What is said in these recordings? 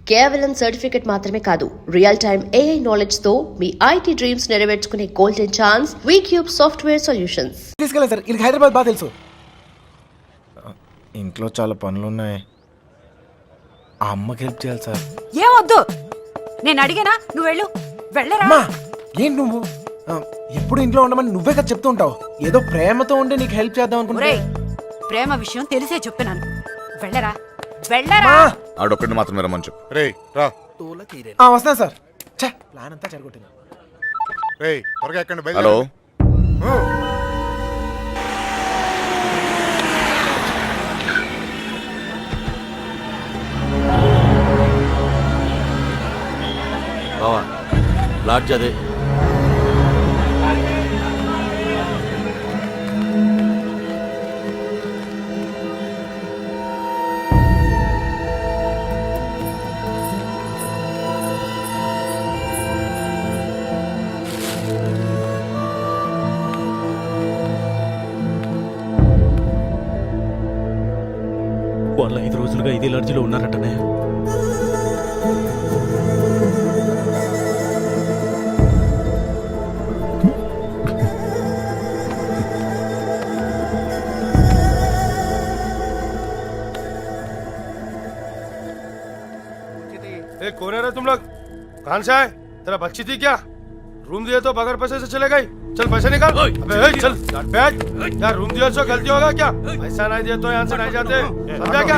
కేవలం సర్టిఫికెట్ మాత్రమే కాదు, రియల్ టైమ్ AI నాలెడ్జ్ తో మీ IT డ్రీమ్స్ నెరవేర్చుకునే golden chance Vcube software solutions. తీసుకెళ్ళండి సార్, వీళ్ళకి హైదరాబాద్ బాగా తెలుసు. ఇంట్లో చాలా పనులు ఉన్నాయి, ఆ అమ్మకి హెల్ప్ చేయాలి సార్. ఏమొద్దు, నేను అడిగానా, నువ్వు వెళ్ళు. వెళ్ళరా. అమ్మా ఏంటి నువ్వు ఎప్పుడు ఇంట్లో ఉండమని నువ్వే కదా చెప్తూ ఉంటావు. ఏదో ప్రేమతో ఉంటే నీకు హెల్ప్ చేద్దాం అనుకుంటే. ప్రేమ విషయం తెలిసే చెప్పినాను. వెళ్ళరా వెళ్ళరా. ఆడొక్కడిని మాత్రం రమ్మని చెప్పు. రేయ్ రా. వస్తాను సార్. ప్లాన్ అంతా చెడగొట్టింది. రేయ్ త్వరగా ఎక్కండి. హలో, బావా లాడ్జ్ అదే. వాళ్ళు 5 రోజులుగా ఇదే లాడ్జిలో ఉన్నారటనే. कौन है रे तुम लोग? कहां से आए? तेरा बच्ची थी क्या? रूम दिए तो बगैर पैसे से चले गई? चल पैसे निकाल। अबे चल बैठ। यार रूम दिया तो गलती होगा क्या? पैसा नहीं दिए तो यहाँ से नहीं जाते, समझा क्या?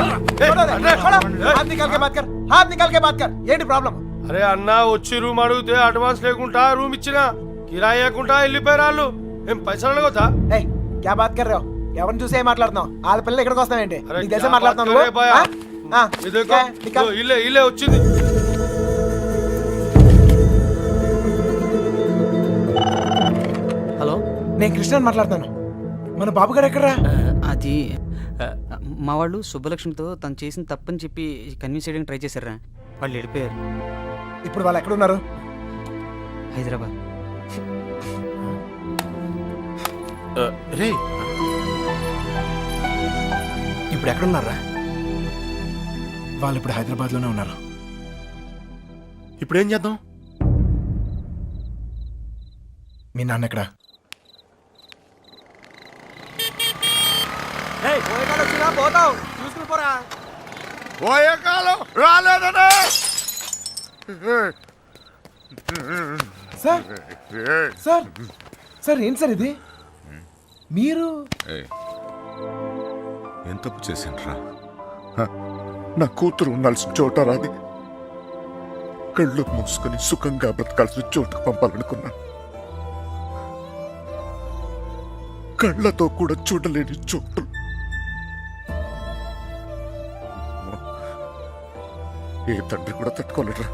हाथ निकाल के बात कर, हाथ निकाल के बात कर. ఏంటి ప్రాబ్లం? అరే అన్న వచ్చి రూమ్ అడిగితే అడ్వాన్స్ లేకుండా రూమ్ ఇచ్చినా, కిరాయి లేకుండా వెళ్ళిపోయారు వాళ్ళు. ఏం పైసలు అడగొద్దా? ఏయ్ క్యా బాత్ కర్ రहे हो? ఎవరిని చూసి ఏం మాట్లాడుతున్నావు? వాళ్ళ పిల్లలు ఇక్కడికి వస్తావేంటి? నీకు తెలిసే మాట్లాడుతున్నావు నువ్వు? ఇల్లే ఇల్లే వచ్చింది. హలో, నేను కృష్ణని మాట్లాడుతాను. మన బాబు గారు ఎక్కడరా? అది మా వాళ్ళు సుబ్బలక్ష్మితో తను చేసిన తప్పని చెప్పి కన్విన్స్ చేయడానికి ట్రై చేశారా. వాళ్ళు వెళ్ళిపోయారు. ఇప్పుడు వాళ్ళు ఎక్కడున్నారు? హైదరాబాద్. రే ఇప్పుడు ఎక్కడున్నారా? వాళ్ళు ఇప్పుడు హైదరాబాద్ లోనే ఉన్నారు. ఇప్పుడు ఏం చేద్దాం? మీ నాన్న ఎక్కడ? పోతావు చూసుకుని పోరా. పోయే కాలం రాలేదనే. సార్ సార్ సార్ ఏంటి సార్ ఇది? మీరు ఏం తప్పు చేసిండ్రా? నా కూతురు ఉండాల్సిన చోట రాది, కళ్ళు మూసుకొని సుఖంగా బ్రతకాల్సిన చోటుకు పంపాలనుకున్నా. కళ్ళతో కూడా చూడలేని చోటు. ఏ తండ్రి కూడా తట్టుకోలేరా.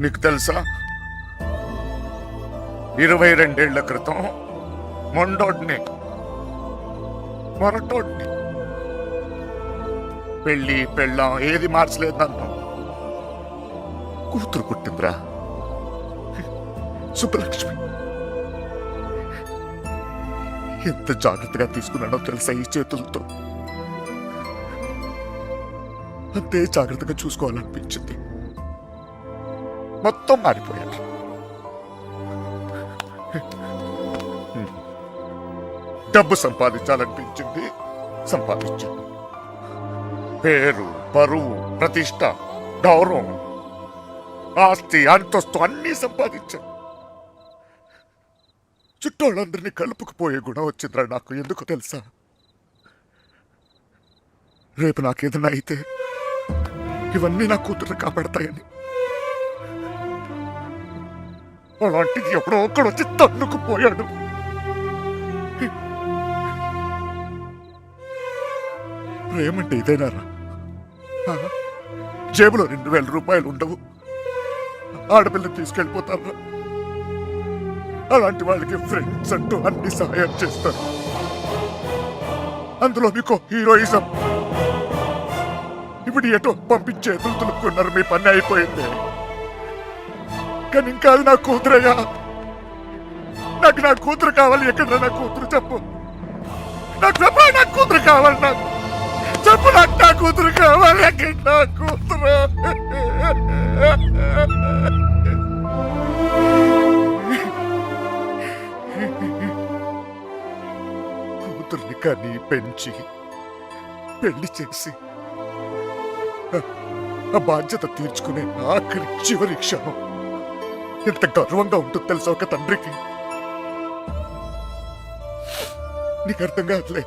నీకు తెలుసా, 22 ఏళ్ల క్రితం మొండోడ్ని మొరటోడ్ని పెళ్ళి పెళ్ళాం ఏది మార్చలేదు నన్ను. కూతురు పుట్టిందిరా, సుబ్బలక్ష్మి. ఎంత జాగ్రత్తగా తీసుకున్నానో తెలుసా ఈ చేతులతో. అంతే జాగ్రత్తగా చూసుకోవాలనిపించింది. మొత్తం మారిపోయాను. డబ్బు సంపాదించాలనిపించింది, సంపాదించాను. పేరు, పరువు, ప్రతిష్ట, గౌరవం, ఆస్తి, అంతస్తు అన్నీ సంపాదించాను. చుట్టోళ్ళందరినీ కలుపుకుపోయే గుణం వచ్చిందిరా నాకు. ఎందుకు తెలుసా? రేపు నాకేదన్నా అయితే ఇవన్నీ నా కూతురు కాపాడతాయని. అలాంటిది ఎప్పుడో ఒక్కడు వచ్చి తన్నుకుపోయాడు. ప్రేమంటే ఇదేనారా? జేబులో 2000 రూపాయలు ఉండవు, ఆడపిల్లని తీసుకెళ్ళిపోతారా? అలాంటి వాళ్ళకి ఫ్రెండ్స్ అంటూ అన్ని సహాయం చేస్తారు. అందులో మీకు హీరోయిజం. ఇప్పుడు ఎటో పంపించే తులుకున్నారు, మీ పని అయిపోయింది. కానీ ఇంకా అది నా కూతురయ్యా. నాకు నా కూతురు కావాలి. ఎక్కడ నా కూతురు చెప్పు, నాకు కూతురు కావాలి. నాకు చెప్పు నాకు నా కూతురు కావాలి, ఎక్కడ నా కూతురు? కూతుర్ని కానీ పెంచి పెళ్లి చేసి ఆ బాధ్యత తీర్చుకునే ఆఖరి చివరి క్షణం ఎంత గర్వంగా ఉంటుంది తెలుసా ఒక తండ్రికి. నీకు అర్థం కాదులే.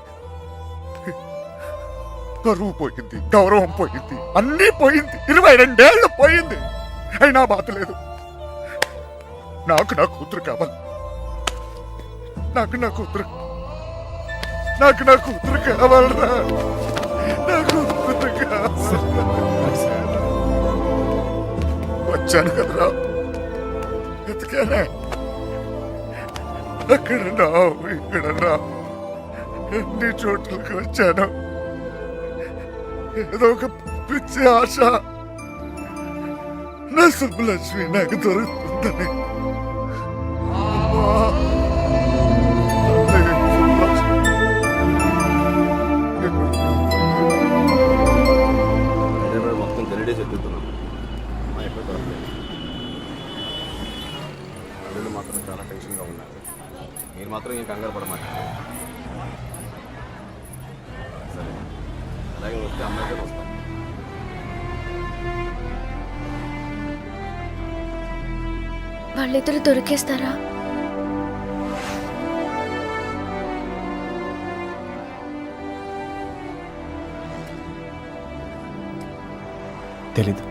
పరువు పోయింది, గౌరవం పోయింది, అన్నీ పోయింది, 22 ఏళ్ళు పోయింది. అయినా బాధ లేదు. నాకు నా కూతురు కావాలి, నాకు నా కూతురు కావాలరా, నా కూతురు కావాలి. వచ్చాను కదరా, ఎతికానే, అక్కడన్నా ఇక్కడన్నా ఎన్ని చోట్లకి వచ్చాను. ఏదో ఒక పిచ్చి ఆశ నా సుబ్బలక్ష్మి నాకు దొరుకుతుందని. మొత్తం గరిడే చెప్తున్నాం. అమ్మాయి ఎక్కడ దొరకలేదు. అల్లుళ్ళు మాత్రం చాలా టెన్షన్గా ఉన్నారు. మీరు మాత్రం ఏం కంగారు పడమాకండి. సరే, అలాగే వస్తే అమ్మాయి దగ్గర వస్తాం. వాళ్ళిద్దరు దొరికేస్తారా? తెలీదు.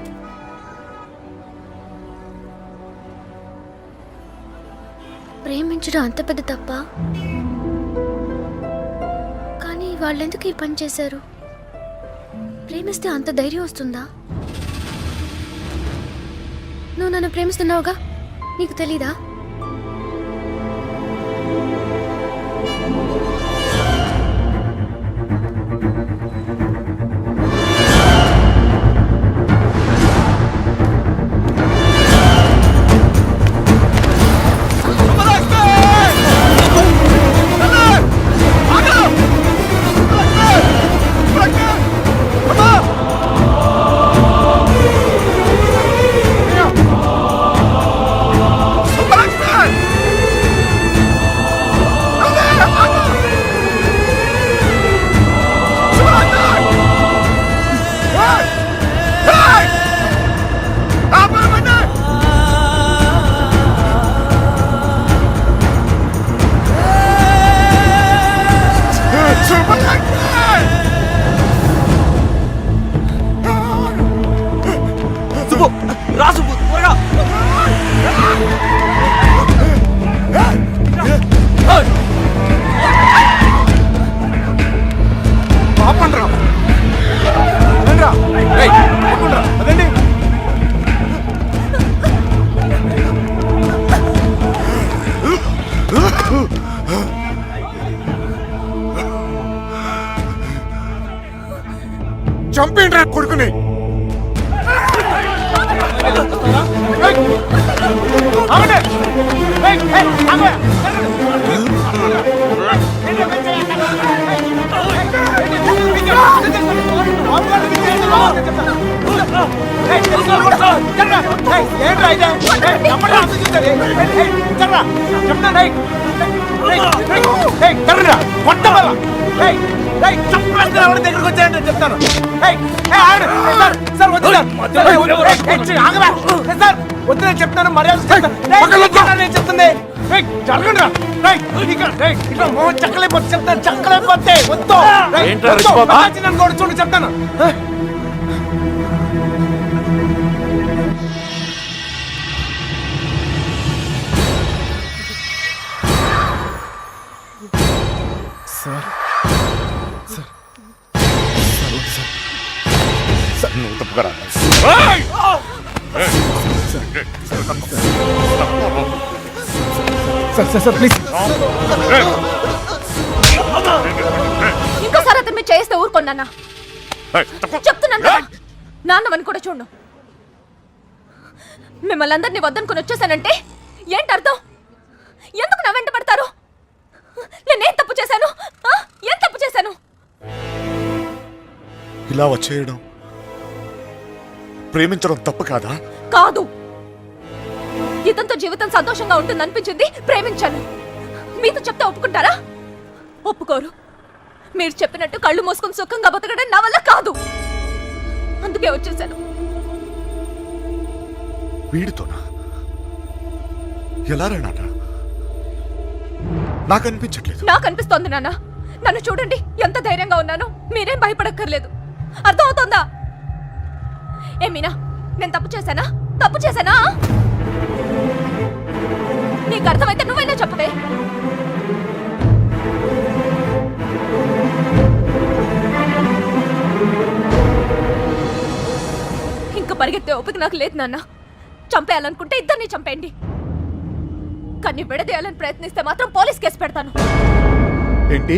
ప్రేమించడం అంత పెద్ద తప్ప? కానీ వాళ్ళెందుకు ఈ పని చేశారు? ప్రేమిస్తే అంత ధైర్యం వస్తుందా? నువ్వు నన్ను ప్రేమిస్తున్నావుగా, నీకు తెలీదా? చంపేంట్రా కొడుకుని. దగ్గరకు వచ్చాయంటే చెప్తాను. వద్దు చెప్తాను, మర్యాద నేను చెప్తుంది. జరగండి, చక్కలైపోతే చెప్తాను, చక్కలైపోతే వద్దు నన్ను కూడా చూడు చెప్తాను. నువ్వు తప్పుగా రా. Sir please. ఇంకోసారి అతను మీరు చేస్తే ఊరుకోండి. చెప్తున్నాను కదా, నాన్నవని కూడా చూడు. మిమ్మల్ని అందరినీ వద్దనుకుని వచ్చేసానంటే ఏంటి అర్థం? ఎందుకు నా వెంట పడతారు? నేనేం తప్పు చేశాను? ఏం తప్పు చేశాను? ఇలా వచ్చేయడం ప్రేమించడం తప్పు కాదా? కాదు, ఇతనితో జీవితం సంతోషంగా ఉంటుంది అనిపించింది, ప్రేమించాను. మీతో చెప్తే ఒప్పుకుంటారా? ఒప్పుకోరు. మీరు చెప్పినట్టు కళ్ళు మూసుకుని సుఖంగా బతకడం నా వల్ల కాదు, అందుకే వచ్చేసాను. వీడితోనా? ఎలా రా నాన్న? నాకు అనిపించట్లేదు. నాకు అనిపిస్తోంది నాన్న. నన్ను చూడండి, ఎంత ధైర్యంగా ఉన్నాను. మీరేం భయపడక్కర్లేదు. అర్థమవుతోందా? ఏమీనా, నేను తప్పు చేశానా? తప్పు చేశానా? నీకు అర్థమైతే నువ్వైనా చెప్పవే. ఇంకా పరిగెత్తే ఓపిక నాకు లేదు నాన్న. చంపేయాలనుకుంటే ఇద్దరిని చంపేయండి, కానీ విడదీయాలని ప్రయత్నిస్తే మాత్రం పోలీస్ కేసు పెడతాను. ఏంటి?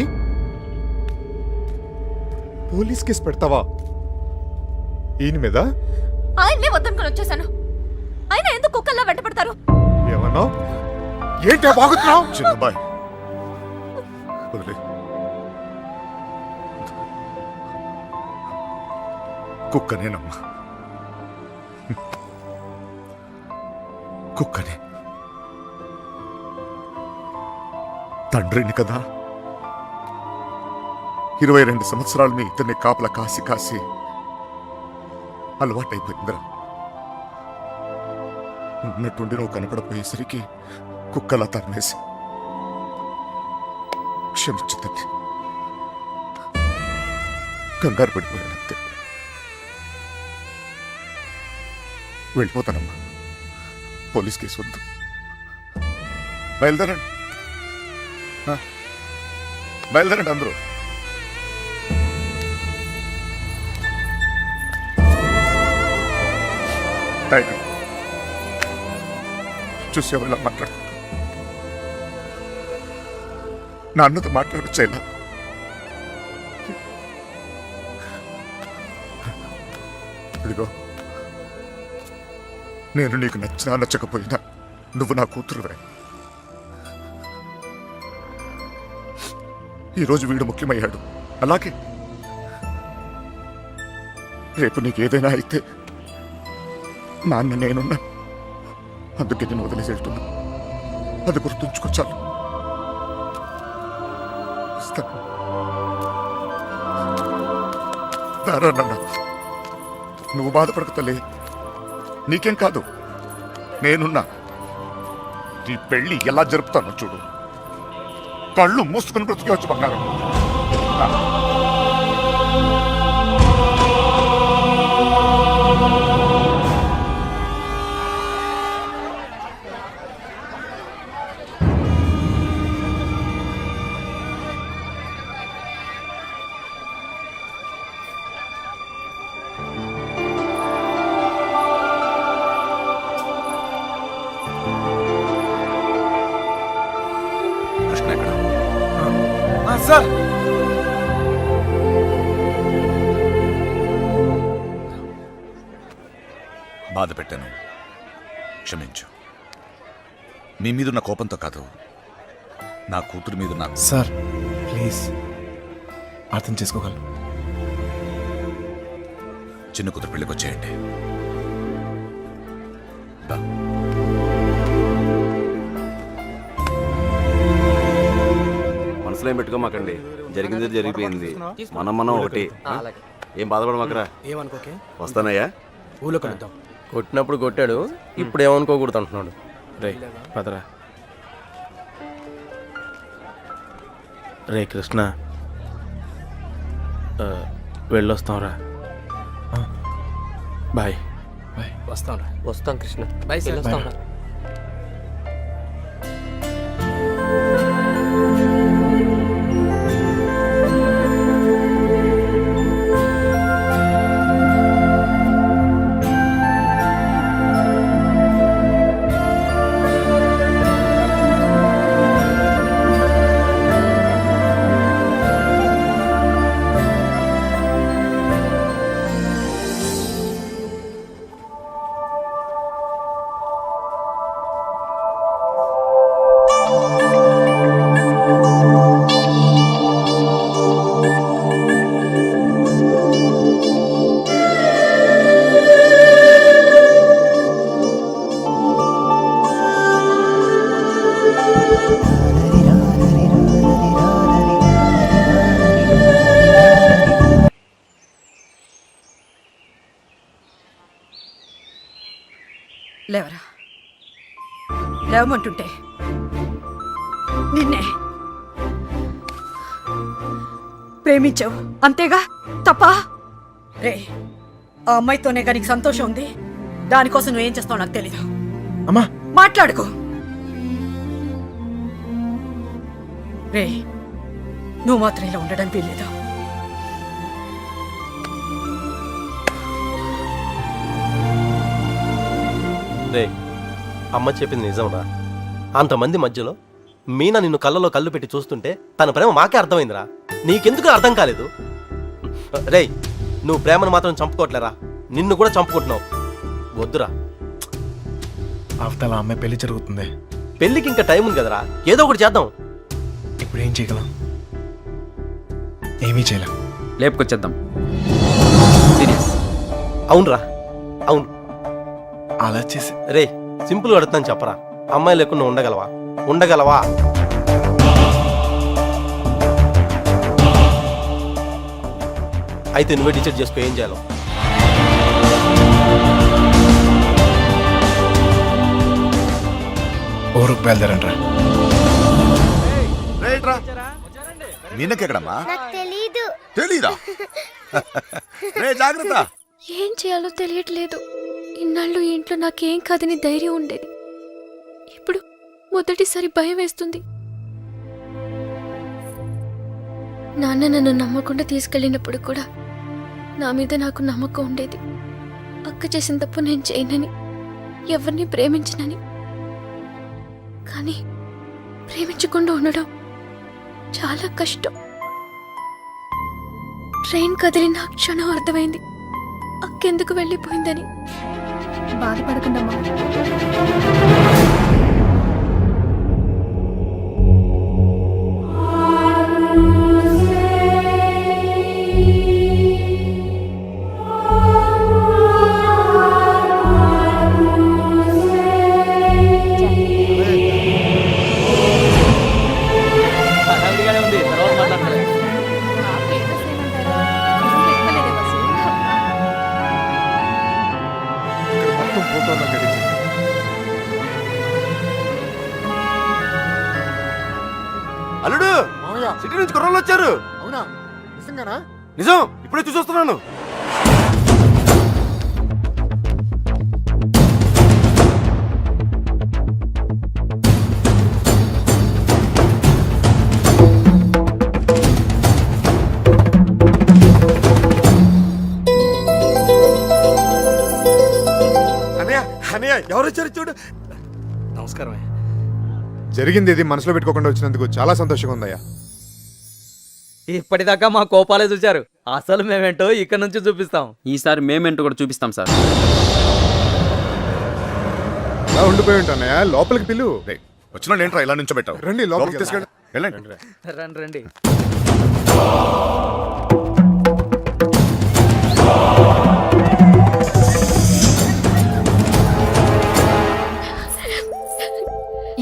పోలీస్ కేసు పెడతావా? ఈయన మీద? ఆయన్నే వద్దనుకొని వచ్చేసాను. ఆయన ఎందుకు కుక్కల్లా వెంట పడతారు? ఏమన్నా? ఏంటి బాగుతున్నావు? చిన్నబాయ్ వదిలే. కుక్కనేనమ్మా, కుక్కనే. తండ్రిని కదా, 22 సంవత్సరాలు మీ ఇద్దరిని కాపలా కాసి కాసి అలవాటైపోయిందిరా. ఉన్నట్టుండి నువ్వు కనపడపోయేసరికి కుక్కలా తరిమేసి క్షమించు తల్లి. కంగారు పడిపోయానంతే. వెళ్ళిపోతానమ్మా. పోలీస్ కేసు వద్దు. బయలుదేరండి, బయలుదేరండి అందరూ. టైగర్ చూసేవాళ్ళ ఇలా మాట్లాడుకుంటా నా అన్నతో మాట్లాడొచ్చేలా. ఇదిగో, నేను నీకు నచ్చినా నచ్చకపోయినా నువ్వు నా కూతురువే. ఈరోజు వీడు ముఖ్యమయ్యాడు, అలాగే రేపు నీకేదైనా అయితే నాన్న నేనున్నా. అందుకే నేను వదిలేసి వెళ్తున్నా. అది గుర్తుంచుకోచాలి. నాన్న, నువ్వు బాధపడక తల్లి. నీకేం కాదు, నేనున్నా. నీ పెళ్లి ఎలా జరుపుతానో చూడు. కళ్ళు మూసుకుని బ్రతికేవచ్చు బంగారం. కృష్ణ ఎక్కడ? సార్, బాధ పెట్టాను, క్షమించు. మీ మీదున్న కోపంతో కాదు, నా కూతురు మీద నాకు. సార్ ప్లీజ్ అర్థం చేసుకోగలను. చిన్న కూతురు పెళ్ళికి వచ్చేయండి. దా. మనసులో ఏం పెట్టుకోమాకండి, జరిగింది జరిగిపోయింది. మనం ఒకటి. ఏం బాధపడమాకరా. ఏమనుకోకే, వస్తానయ్యా. ఊళ్ళో కలుద్దాం. కొట్టినప్పుడు కొట్టాడు, ఇప్పుడు ఏమనుకోకూడదు అంటున్నాడు. రే పదరా. రే కృష్ణ, వెళ్ళొస్తాంరా. బాయ్. బాయ్. వస్తాం. వస్తాం కృష్ణ. Bye sir. లేవరా, లేవమంటుంటే నిన్నే ప్రేమించావు అంతేగా, తప్పా? రే, ఆ అమ్మాయితోనే కానీ నీకు సంతోషం ఉంది, దానికోసం నువ్వేం చేస్తావు నాకు తెలీదు. అమ్మా మాట్లాడుకో. రే, నువ్వు మాత్రం ఇలా ఉండడం వీల్లేదు. రే, అమ్మ చెప్పింది నిజంరా. అంతమంది మధ్యలో మీనా నిన్ను కళ్ళలో కళ్ళు పెట్టి చూస్తుంటే తన ప్రేమ మాకే అర్థమైందిరా. నీకెందుకు అర్థం కాలేదు? రేయ్, నువ్వు ప్రేమను మాత్రం చంపుకోవట్లేరా, నిన్ను కూడా చంపుకుంటున్నావు. వద్దురా. అవతల అమ్మాయి పెళ్లి జరుగుతుంది. పెళ్ళికి ఇంకా టైం ఉంది కదరా, ఏదో ఒకటి చేద్దాం. ఇప్పుడు ఏం చేయగలం? ఏమీ చేయలేం. లేపుకొచ్చేద్దాం. సీరియస్. అవునరా, అవును. అలా చేసి రే, సింపుల్గా అడుగుతాను చెప్పరా, అమ్మాయి లేకుండా ఉండగలవా? ఉండగలవా? అయితే నువ్వే డిసైడ్ చేసుకో ఏం చేయాలో. ఊరుకు బయలుదేరండి రా. మీనకెక్కడమ్మా? తెలీదా? రే జాగ్రత్త. ఏం చేయాలో తెలియట్లేదు. ఇన్నాళ్ళు ఈ ఇంట్లో నాకేం కాదని ధైర్యం ఉండేది, ఇప్పుడు మొదటిసారి భయం వేస్తుంది. నాన్న నన్ను నమ్మకుండా తీసుకెళ్ళినప్పుడు కూడా నా మీద నాకు నమ్మకం ఉండేది. అక్క చేసిన తప్పు నేను చేయనని, ఎవరిని ప్రేమించనని. కానీ ప్రేమించకుండా ఉండడం చాలా కష్టం. ట్రైన్ కదిలిన క్షణం అర్థమైంది అక్కెందుకు వెళ్ళిపోయిందని. బాధపడకుండమ్మా. అల్లుడు, సిటీ నుంచి కుర్రోళ్ళు వచ్చారు. అవునా? నిజంగానా? నిజం, ఇప్పుడే చూసొస్తున్నాను. అనయ్య, ఎవరు వచ్చారు చూడు. నమస్కారం. జరిగింది ఇది మనసులో పెట్టుకోకుండా వచ్చినందుకు చాలా సంతోషంగా ఉందయ్యా. ఇప్పటిదాకా మా కోపాలే చూశారు, అసలు మేమేంటో ఇక్కడ నుంచి చూపిస్తాం. ఈసారి మేమేంటో కూడా చూపిస్తాం సార్. అలా ఉండిపోయి ఉంటానయ్యా, లోపలికి పిలు. వచ్చిన ఏంట్రా ఇలా నుంచో పెట్టావు? రండి లోపలికి తీసుకెళ్ళి. వెళ్ళండి. రండి రండి.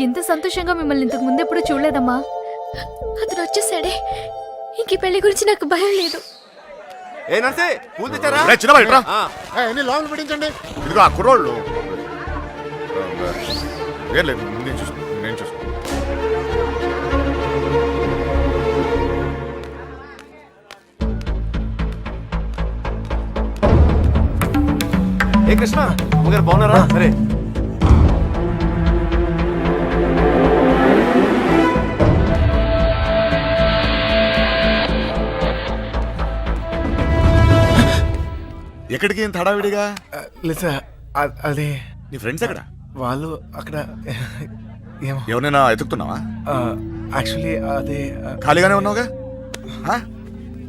ఎంత సంతోషంగా మిమ్మల్ని ఇంతకు ముందు ఎప్పుడు చూడలేదమ్మా. అతను వచ్చేసాడే, ఇంక ఈ పెళ్లి గురించి నాకు భయం లేదు. ఏ నర్సే, పూలు తెచ్చారా? రే, చిన్నవాడు, ఇట్రా. ఆ. అన్ని లోపల పెట్టించండి. ఇదిగో ఆ కుర్రోళ్ళు. ఏం లేదు, నేను చూసుకో. ఏ కృష్ణ, అమ్మగారు బాగున్నారా? సరే. ఎక్కడికి ఇంత హడావిడిగా? లేదా అది నీ ఫ్రెండ్స్ ఎక్కడ? వాళ్ళు అక్కడ ఏమో. ఎవరైనా ఎతుకుతున్నావా? యాక్చువల్లీ అదే ఖాళీగానే ఉన్నావుగా,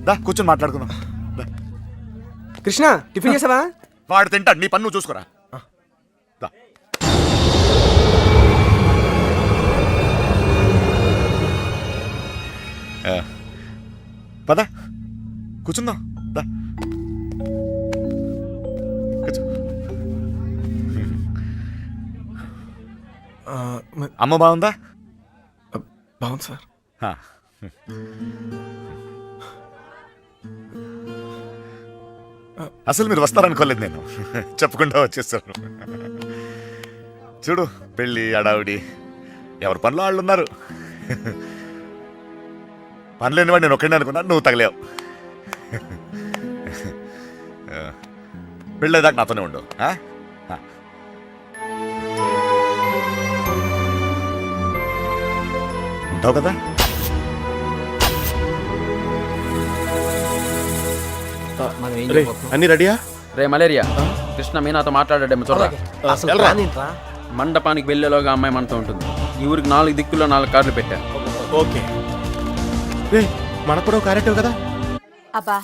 దా కూర్చొని మాట్లాడుకుందాం. కృష్ణ, టిఫిన్ చేసావా? వాడు తింటాడు, నీ పన్ను చూసుకోరా. దా. పద కూర్చుందాం. దా కూర్చో. అమ్మ బాగుందా? బాగుంది సార్. అసలు మీరు వస్తారనుకోలేదు నేను, చెప్పకుండా వచ్చేసారు. చూడు పెళ్ళి అడావిడి ఎవరి పనిలో వాళ్ళు ఉన్నారు. పని లేనివాడు నేను ఒక్కడే అనుకున్నా, నువ్వు తగలేవు. పెళ్ళేదాకా నాతోనే ఉండు. ఉంటావు కదా? అన్ని రెడీయా? రే మలేరియా, కృష్ణ మీనాతో మాట్లాడాడేమో చూడరా. మండపానికి వెళ్ళేలోగా అమ్మాయి మనతో ఉంటుంది. ఈ ఊరికి 4 దిక్కుల్లో 4 కార్లు పెట్టాను. ఓకే రే, మనకు కూడా కరెక్ట్ కదా? అబ్బా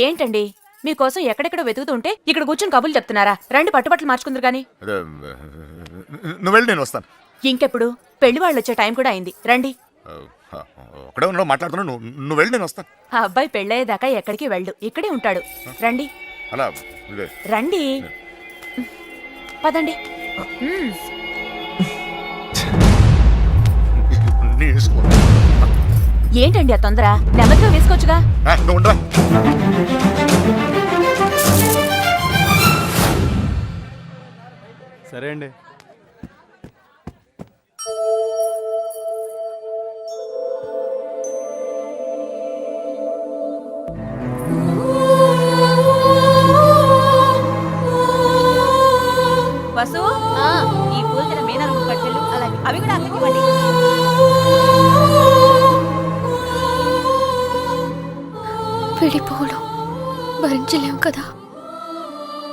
ఏంటండి మీకోసం ఎక్కడెక్కడ వెతుకుతుంటే ఇక్కడ కూర్చొని కబుర్లు చెప్తున్నారా? రండి పట్టుబట్టలు మార్చుకుందరు గాని. నువ్వు వెళ్ళి నేను వస్తాను. ఇంకెప్పుడు పెళ్లి వాళ్ళు వచ్చే టైం కూడా అయింది. రండి. ఒకడే ఉన్నావు మాట్లాడుతున్నావు, నువ్వు వెళ్ళి నేను వస్తాను. ఆ అబ్బాయి పెళ్ళయ్యేదాకా ఎక్కడికి వెళ్ళు, ఇక్కడే ఉంటాడు. రండి అలా ఇదే. రండి పదండి. నీ ఇష్టం. ఏంటండి ఆ తొందర? నెమ్మదిగా వేసుకోవచ్చుగా. నువ్వు ఉండరా. సరే అండి. వసు ఈ పూలు తిన మీనా రూమ్ కట్టెలు అలాగే అవి కూడా అక్కడికి ఇవ్వండి. విడిపోవడం భరించలేము కదా.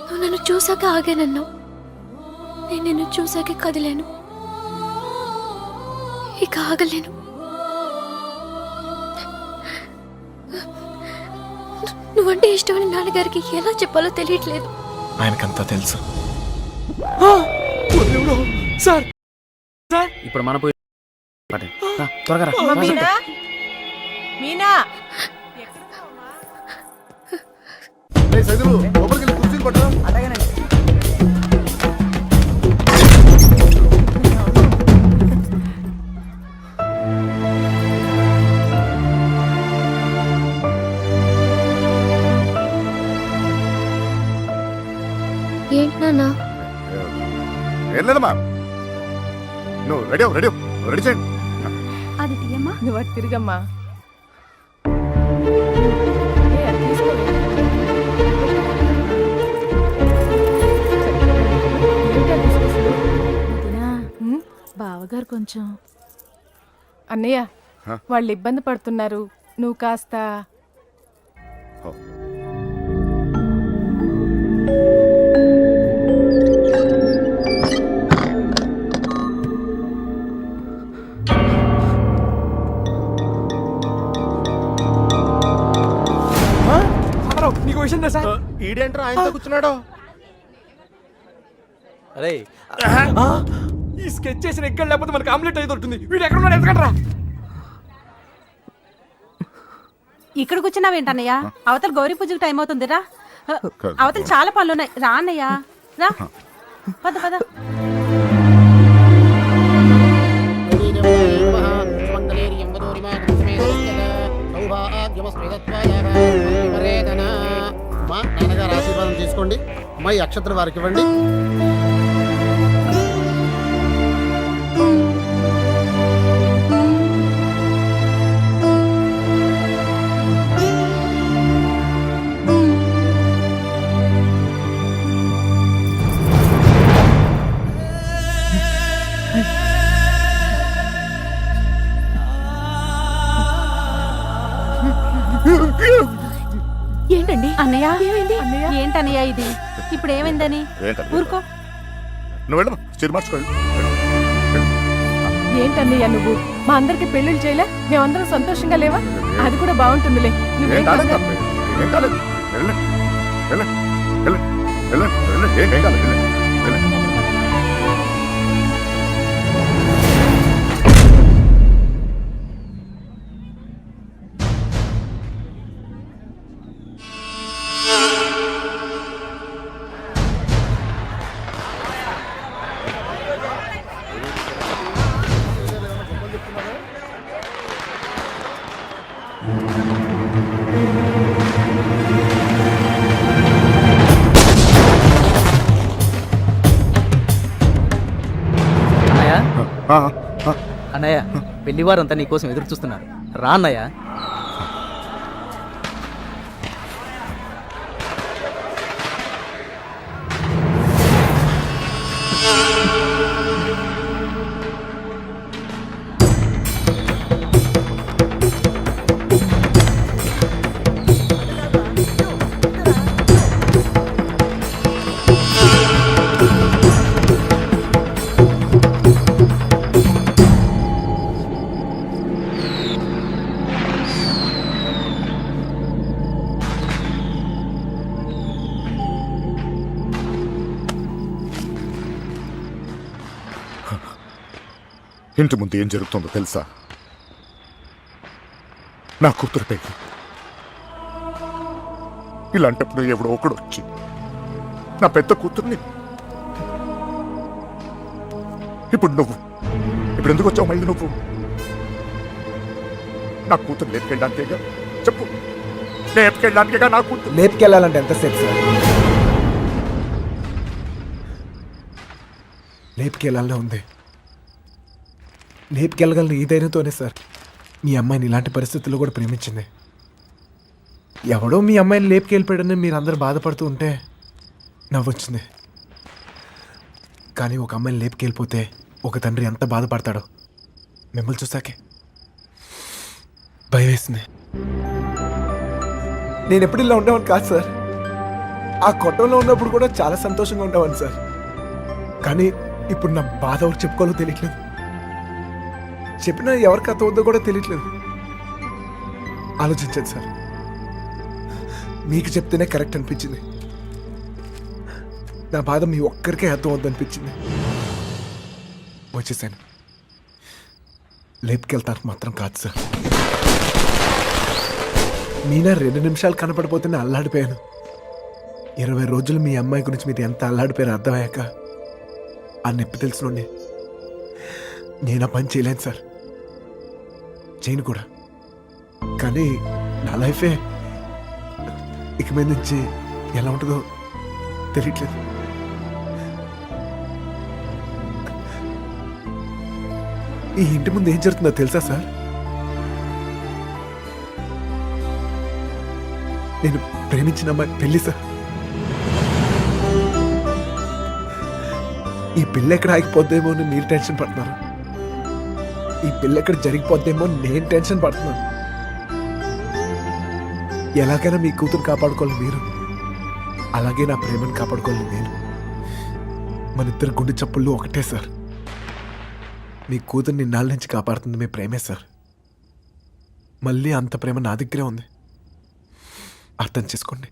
నువ్వు నన్ను చూసాక ఆగానన్నావు, నేను నిన్ను చూసాకే కదిలేను. ఇక ఆగలేను. నువ్వంటే ఇష్టమని నాన్నగారికి ఎలా చెప్పాలో తెలియట్లేదు. ఆయనకంతా తెలుసు. సార్ ఇప్పుడు మన పోయి త్వరగా రా. మీనా లోపలికి వెళ్ళి కూర్చుని పట్టరా. అలాగేనండి. ఏంటి నాన్న? ఏం లేదమ్మా, నువ్వు రెడీ రెడీ చేయండి. అది తీయమ్మా. నువ్వు అటు తిరిగమ్మా. బావగారు కొంచెం అన్నయ్య వాళ్ళు ఇబ్బంది పడుతున్నారు, నువ్వు కాస్త. నీకు విషయం తెలుసా? ఈడేంట్రా ఆయనతో కూర్చున్నాడు? అరే ఈ స్కెచ్ చేసిన ఎక్కడ లేకపోతే మనకి ఆమ్లెట్ అయి దొరుకుతుంది. వీడు ఎక్కడ ఉన్నాడు? ఎదగడరా. ఇక్కడ కూర్చున్నావేంటన్నయ్య? అవతల గౌరీ పూజకి టైం అవుతుందిరా. అవతల చాలా పనులు ఉన్నాయి. రా అన్నయ్య రా. పద పద. నాన్నగారు ఆశీర్వాదం తీసుకోండి. అమ్మాయి అక్షత్ర వారికి ఇవ్వండి. ఏంటండి అన్నయ్య? ఏంటన్నయ్య ఇది? ఇప్పుడు ఏమైందని? ఊరుకో. నువ్వు వెళ్ళమ్మా, చీర మార్చుకోండి. ఏంటన్నయ్య నువ్వు? మా అందరికి పెళ్లిళ్ళు చేయలే? మేమందరం సంతోషంగా లేవా? అది కూడా బాగుంటుందిలే. ఏం కాలేదు, ఏం కాలేదు. వెళ్ళండి వెళ్ళండి వెళ్ళండి వెళ్ళండి వెళ్ళండి. ఏం కాలేదు, వెళ్ళండి వెళ్ళండి. అన్నయ్య పెళ్లివారంతా నీకోసం ఎదురు చూస్తున్నారు, రా అన్నయ్య. ఇంటి ముందు ఏం జరుగుతుందో తెలుసా? నా కూతురు పెళ్లి. ఇలాంటప్పుడు ఎవడో ఒకడు వచ్చి నా పెద్ద కూతుర్ని, ఇప్పుడు ఎందుకు వచ్చావు మళ్ళీ నువ్వు? నా కూతురు లేపుకెళ్ళడానికేగా? చెప్పు, లేపుకెళ్ళడానికేగా నా కూతురు? లేపుకెళ్ళాలంటే ఎంతసేపు సార్? లేపుకెళ్ళాలనే ఉంది. లేపుకెళ్ళగలను ఈ ధైర్యంతోనే సార్ మీ అమ్మాయిని ఇలాంటి పరిస్థితుల్లో కూడా ప్రేమించింది. ఎవడో మీ అమ్మాయిని లేపుకెళ్ళిపోయాడని మీరు అందరూ బాధపడుతూ ఉంటే నవ్వొచ్చింది. కానీ ఒక అమ్మాయిని లేపుకెళ్ళిపోతే ఒక తండ్రి ఎంత బాధపడతాడో మిమ్మల్ని చూసాకే భయం వేసింది. నేను ఎప్పుడు ఇలా ఉండేవాడిని కాదు సార్. ఆ కొట్టంలో ఉన్నప్పుడు కూడా చాలా సంతోషంగా ఉండేవాడిని సార్. కానీ ఇప్పుడు నా బాధ ఎవరు చెప్పుకోవాలో తెలియట్లేదు. చెప్పినా ఎవరికి అర్థం అవుతుందో కూడా తెలియట్లేదు. ఆలోచించండి సార్. మీకు చెప్తేనే కరెక్ట్ అనిపించింది. నా బాధ మీ ఒక్కరికే అర్థం అవుద్ది అనిపించింది. వచ్చేసాను. లేపుకెళ్తానికి మాత్రం కాదు సార్. మీనా 2 నిమిషాలు కనపడిపోతేనే అల్లాడిపోయాను. 20 రోజులు మీ అమ్మాయి గురించి మీరు ఎంత అల్లాడిపోయారో అర్థమయ్యాక ఆ నొప్పి తెలుసునండి. నేను ఆ పని చేయలేను సార్, చేయను కూడా. కానీ నా లైఫే ఇక మీద నుంచి ఎలా ఉంటుందో తెలియట్లేదు. ఈ ఇంటి ముందు ఏం జరుగుతుందో తెలుసా సార్? నేను ప్రేమించిన అమ్మాయి పెళ్లి సార్. ఈ పిల్ల ఎక్కడ ఆగిపోద్దేమో అని మీరు టెన్షన్ పడుతున్నారు. ఈ పిల్ల ఎక్కడ జరిగిపోద్దేమో నేను టెన్షన్ పడుతున్నాను. ఎలాగైనా మీ కూతురు కాపాడుకోవాలి మీరు, అలాగే నా ప్రేమను కాపాడుకోవాలి నేను. మన ఇద్దరు గుండె చప్పుళ్ళు ఒకటే సార్. మీ కూతుర్ని నాళ్ళ నుంచి కాపాడుతుంది మీ ప్రేమే సార్. మళ్ళీ అంత ప్రేమ నా దగ్గరే ఉంది, అర్థం చేసుకోండి.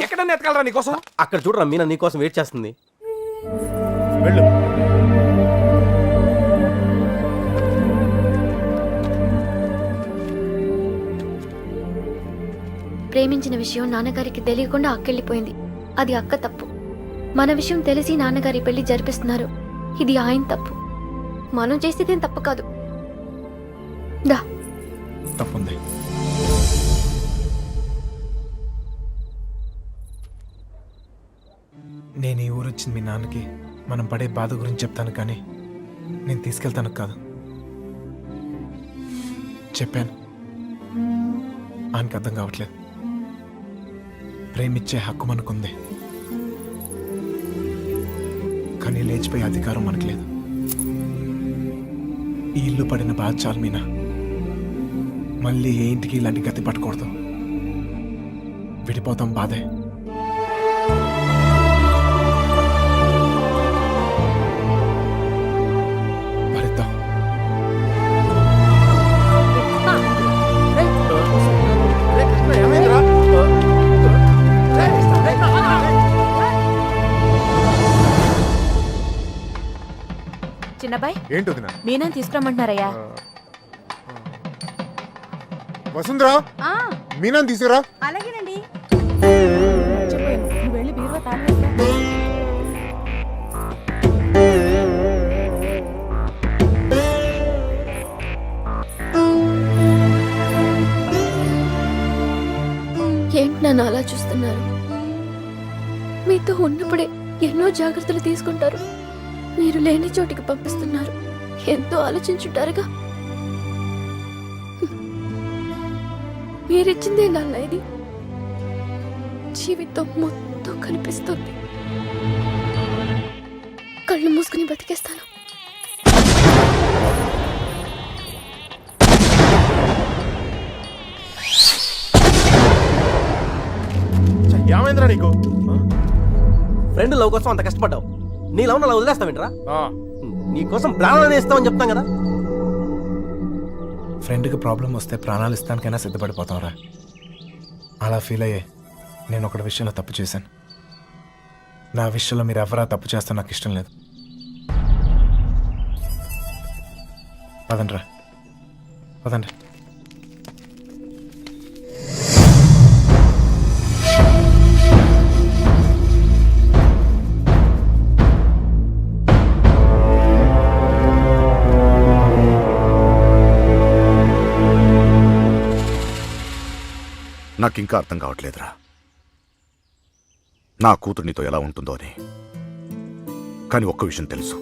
ఎక్కడన్నా ఎత్తగలరా నీకోసం? అక్కడ చూడరా, మీనా నీకోసం వెయిట్ చేస్తుంది. వెళ్ళు. ప్రేమించిన విషయం నాన్నగారికి తెలియకుండా అక్కెళ్ళిపోయింది. అది అక్క తప్పు. మన విషయం తెలిసి నాన్నగారి పెళ్లి జరిపిస్తున్నారు. ఇది ఆయన తప్పు. మనం చేసేదేం తప్పు కాదు. దా. తప్పుంది. నేను ఈ ఊరు వచ్చింది మీ నాన్నకి మనం పడే బాధ గురించి చెప్తాను, కానీ నేను తీసుకెళ్తాను కాదు. చెప్పాను, ఆయనకి అర్థం కావట్లేదు. ప్రేమిచ్చే హక్కు మనకుంది, కానీ లేచిపోయే అధికారం మనకు లేదు. ఈ ఇల్లు పడిన బాధ చాలు మీనా. మళ్ళీ ఏ ఇంటికి ఇలాంటి గతి పట్టకూడదు. విడిపోతాం, బాధే. చిన్నబాయ్, ఏంటి వదినా? మీనా తీసుకురమ్మంటున్నారయ్యా. వసుంధరా, మీనాన్ని తీసుకురా. అలాగేనండి. నువ్వు వెళ్ళి బీరువా తాళం వేసుకో. ఏంటి నన్ను అలా చూస్తున్నారు? మీతో ఉన్నప్పుడే ఎన్నో జాగ్రత్తలు తీసుకుంటారు. మీరు లేని చోటికి పంపిస్తున్నారు. ఎంతో ఆలోచించుంటారుగా. మీరిచ్చిందే నాన్న ఇది. జీవితం మొత్తం కనిపిస్తుంది. కళ్ళు మూసుకుని బతికేస్తాను. ఏమైందిరా నీకు ఫ్రెండ్ లవ్ కోసం అంత కష్టపడ్డావు, నీ లవ్ అలా వదిలేస్తావేంట్రా? నీకోసం ప్రాణాలు ఇస్తామని చెప్తాం కదా. ఫ్రెండ్కి ప్రాబ్లం వస్తే ప్రాణాలు ఇస్తానికైనా సిద్ధపడిపోతాంరా. అలా ఫీల్ అయ్యే నేను ఒకటి విషయంలో తప్పు చేశాను. నా విషయంలో మీరు ఎవరా తప్పు చేస్తే నాకు ఇష్టం లేదు. పదండ్రా, పదండి. నాకింకా అర్థం కావట్లేదురా, నా కూతురు నీతో ఎలా ఉంటుందో అని. కానీ ఒక్క విషయం తెలుసు,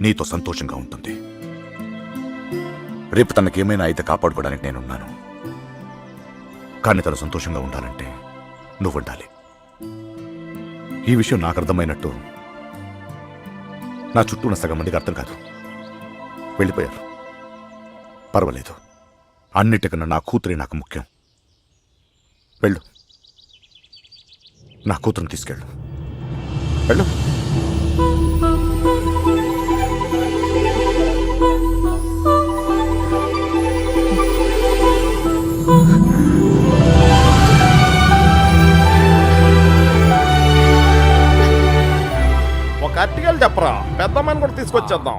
నీతో సంతోషంగా ఉంటుంది. రేపు తనకేమైనా అయితే కాపాడుకోవడానికి నేనున్నాను. కానీ తను సంతోషంగా ఉండాలంటే నువ్వు ఉండాలి. ఈ విషయం నాకు అర్థమైనట్టు నా చుట్టూ ఉన్న సగం మందికి అర్థం కాదు. వెళ్ళిపోయారు. పర్వాలేదు, అన్నిటికన్నా నా కూతురే నాకు ముఖ్యం. వెళ్ళు, నా కూతురుని తీసుకెళ్ళు. వెళ్ళు. ఒక అట్టికలు చెప్పరా, పెద్దమ్మని కూడా తీసుకొచ్చేద్దాం.